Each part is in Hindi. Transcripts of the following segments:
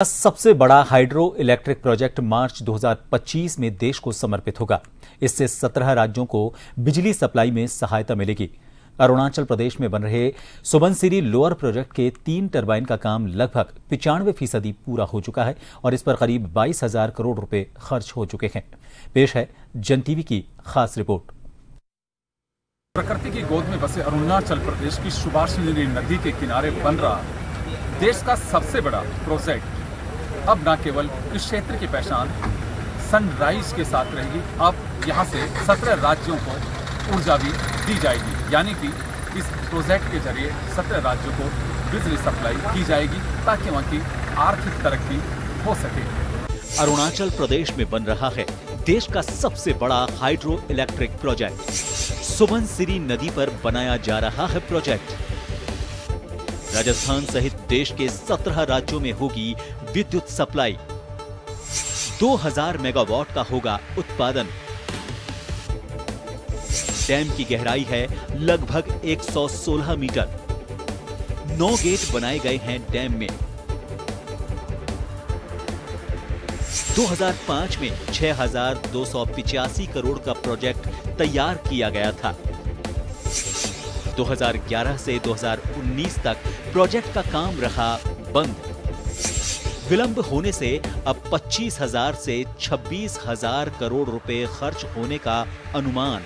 सबसे बड़ा हाइड्रो इलेक्ट्रिक प्रोजेक्ट मार्च 2025 में देश को समर्पित होगा। इससे 17 राज्यों को बिजली सप्लाई में सहायता मिलेगी। अरुणाचल प्रदेश में बन रहे सुबनसिरी लोअर प्रोजेक्ट के 3 टरबाइन का काम लगभग 95% पूरा हो चुका है और इस पर करीब 22,000 करोड़ रुपए खर्च हो चुके हैं। पेश है जन टीवी की खास रिपोर्ट। प्रकृति की गोद में बसे अरुणाचल प्रदेश की सुबनसिरी नदी के किनारे बन रहा देश का सबसे बड़ा प्रोजेक्ट अब न केवल इस क्षेत्र की पहचान सनराइज के साथ रहेगी, अब यहाँ से 17 राज्यों को ऊर्जा भी दी जाएगी। यानी कि इस प्रोजेक्ट के जरिए 17 राज्यों को बिजली सप्लाई की जाएगी ताकि वहाँ की आर्थिक तरक्की हो सके। अरुणाचल प्रदेश में बन रहा है देश का सबसे बड़ा हाइड्रो इलेक्ट्रिक प्रोजेक्ट। सुबनसिरी नदी पर बनाया जा रहा है प्रोजेक्ट। राजस्थान सहित देश के 17 राज्यों में होगी विद्युत सप्लाई। 2000 मेगावाट का होगा उत्पादन। डैम की गहराई है लगभग 116 मीटर। 9 गेट बनाए गए हैं डैम में। 2005 में 6,285 करोड़ का प्रोजेक्ट तैयार किया गया था। 2011 से 2019 तक प्रोजेक्ट का काम रहा बंद। विलंब होने से अब 25,000 से 26,000 करोड़ रुपए खर्च होने का अनुमान।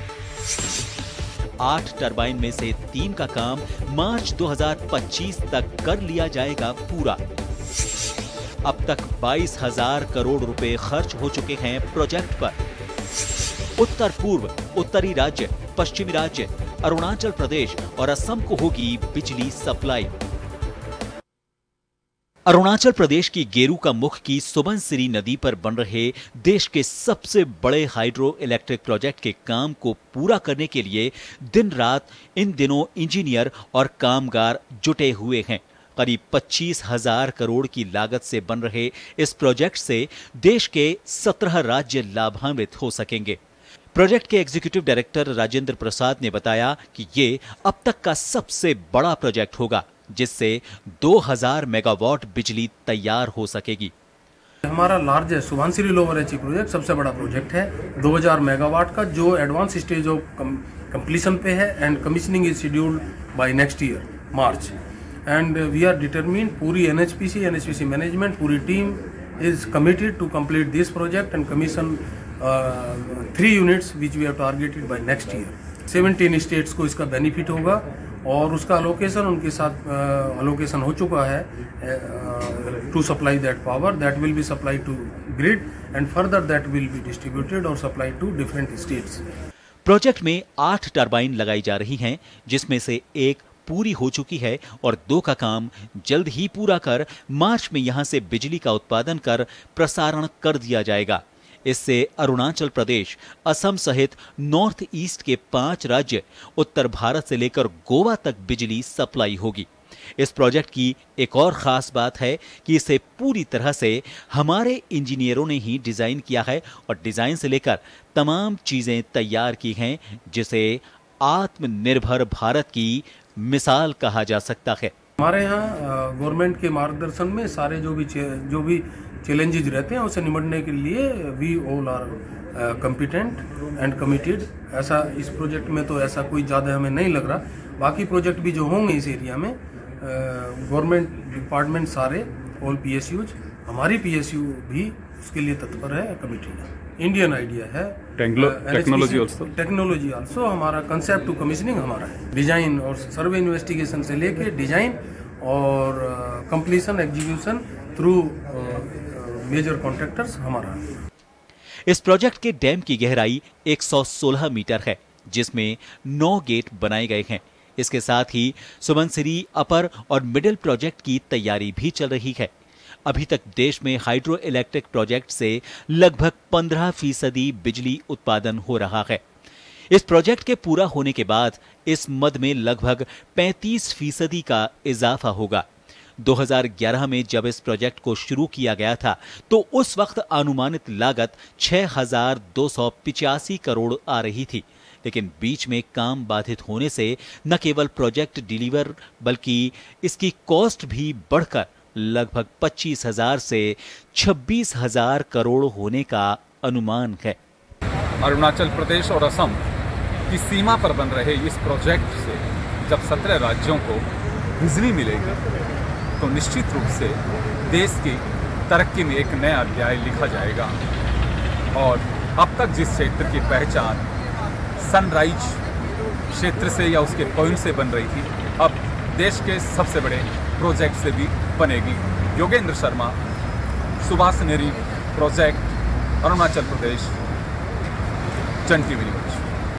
8 टरबाइन में से 3 का काम मार्च 2025 तक कर लिया जाएगा पूरा। अब तक 22,000 करोड़ रुपए खर्च हो चुके हैं प्रोजेक्ट पर। उत्तर पूर्व, उत्तरी राज्य, पश्चिमी राज्य, अरुणाचल प्रदेश और असम को होगी बिजली सप्लाई। अरुणाचल प्रदेश की गेरू का मुख की सुबनसिरी नदी पर बन रहे देश के सबसे बड़े हाइड्रो इलेक्ट्रिक प्रोजेक्ट के काम को पूरा करने के लिए दिन रात इन दिनों इंजीनियर और कामगार जुटे हुए हैं। करीब 25,000 करोड़ की लागत से बन रहे इस प्रोजेक्ट से देश के 17 राज्य लाभान्वित हो सकेंगे। प्रोजेक्ट के एग्जीक्यूटिव डायरेक्टर राजेंद्र प्रसाद ने बताया कि ये अब तक का सबसे बड़ा प्रोजेक्ट होगा जिससे 2000 मेगावाट बिजली तैयार हो सकेगी। हमारा large Subansiri lower HE project सबसे बड़ा प्रोजेक्ट है 2000 मेगावाट का, जो एडवांस स्टेज ऑफ कंप्लीशन पे है and commissioning is scheduled by next year March. And we are determined, पूरी एनएचपीसी मैनेजमेंट, पूरी team is committed to complete this project and commission 3 units which we have targeted by next year. 17 states को इसका बेनिफिट होगा और उसका अलोकेशन उनके साथ अलोकेशन हो चुका है to supply that power that will be supply to grid and further that will be distributed और supply to different states. Project में 8 टरबाइन लगाई जा रही हैं, जिसमें से एक पूरी हो चुकी है और 2 का काम जल्द ही पूरा कर मार्च में यहां से बिजली का उत्पादन कर प्रसारण कर दिया जाएगा। इससे अरुणाचल प्रदेश, असम सहित नॉर्थ ईस्ट के 5 राज्य, उत्तर भारत से लेकर गोवा तक बिजली सप्लाई होगी। इस प्रोजेक्ट की एक और खास बात है कि इसे पूरी तरह से हमारे इंजीनियरों ने ही डिजाइन किया है और डिजाइन से लेकर तमाम चीजें तैयार की हैं, जिसे आत्मनिर्भर भारत की मिसाल कहा जा सकता है। हमारे यहाँ गवर्नमेंट के मार्गदर्शन में सारे जो भी चैलेंजेस रहते हैं उसे निपटने के लिए we all are competent and committed. ऐसा इस प्रोजेक्ट में तो ऐसा कोई ज़्यादा हमें नहीं लग रहा। बाकी प्रोजेक्ट भी जो होंगे इस एरिया में गवर्नमेंट डिपार्टमेंट सारे ऑल पीएसयूज, हमारी पीएसयू भी उसके लिए तत्पर है, कमिटेड है। इंडियन आइडिया है, टेक्नोलॉजी आल्सो हमारा कंसेप्ट टू कमीशनिंग हमारा है। डिजाइन और सर्वे इन्वेस्टिगेशन से लेके डिजाइन और completion execution through major contractors हमारा है। इस प्रोजेक्ट के डैम की गहराई 116 मीटर है, जिसमें 9 गेट बनाए गए हैं। इसके साथ ही सुबनसिरी अपर और मिडिल प्रोजेक्ट की तैयारी भी चल रही है। अभी तक देश में हाइड्रो इलेक्ट्रिक प्रोजेक्ट से लगभग 15% बिजली उत्पादन हो रहा है। इस प्रोजेक्ट के पूरा होने के बाद इस मद में लगभग 35% का इजाफा होगा। 2011 में जब इस प्रोजेक्ट को शुरू किया गया था तो उस वक्त अनुमानित लागत 6,285 करोड़ आ रही थी, लेकिन बीच में काम बाधित होने से न केवल प्रोजेक्ट डिलीवर बल्कि इसकी कॉस्ट भी बढ़कर लगभग 25,000 से 26,000 करोड़ होने का अनुमान है। अरुणाचल प्रदेश और असम की सीमा पर बन रहे इस प्रोजेक्ट से जब 17 राज्यों को बिजली मिलेगी तो निश्चित रूप से देश की तरक्की में एक नया अध्याय लिखा जाएगा। और अब तक जिस क्षेत्र की पहचान सनराइज क्षेत्र से या उसके पॉइंट से बन रही थी, अब देश के सबसे बड़े प्रोजेक्ट से भी बनेगी। योगेंद्र शर्मा, सुभाषनेरी प्रोजेक्ट, अरुणाचल प्रदेश, जन टीवी न्यूज।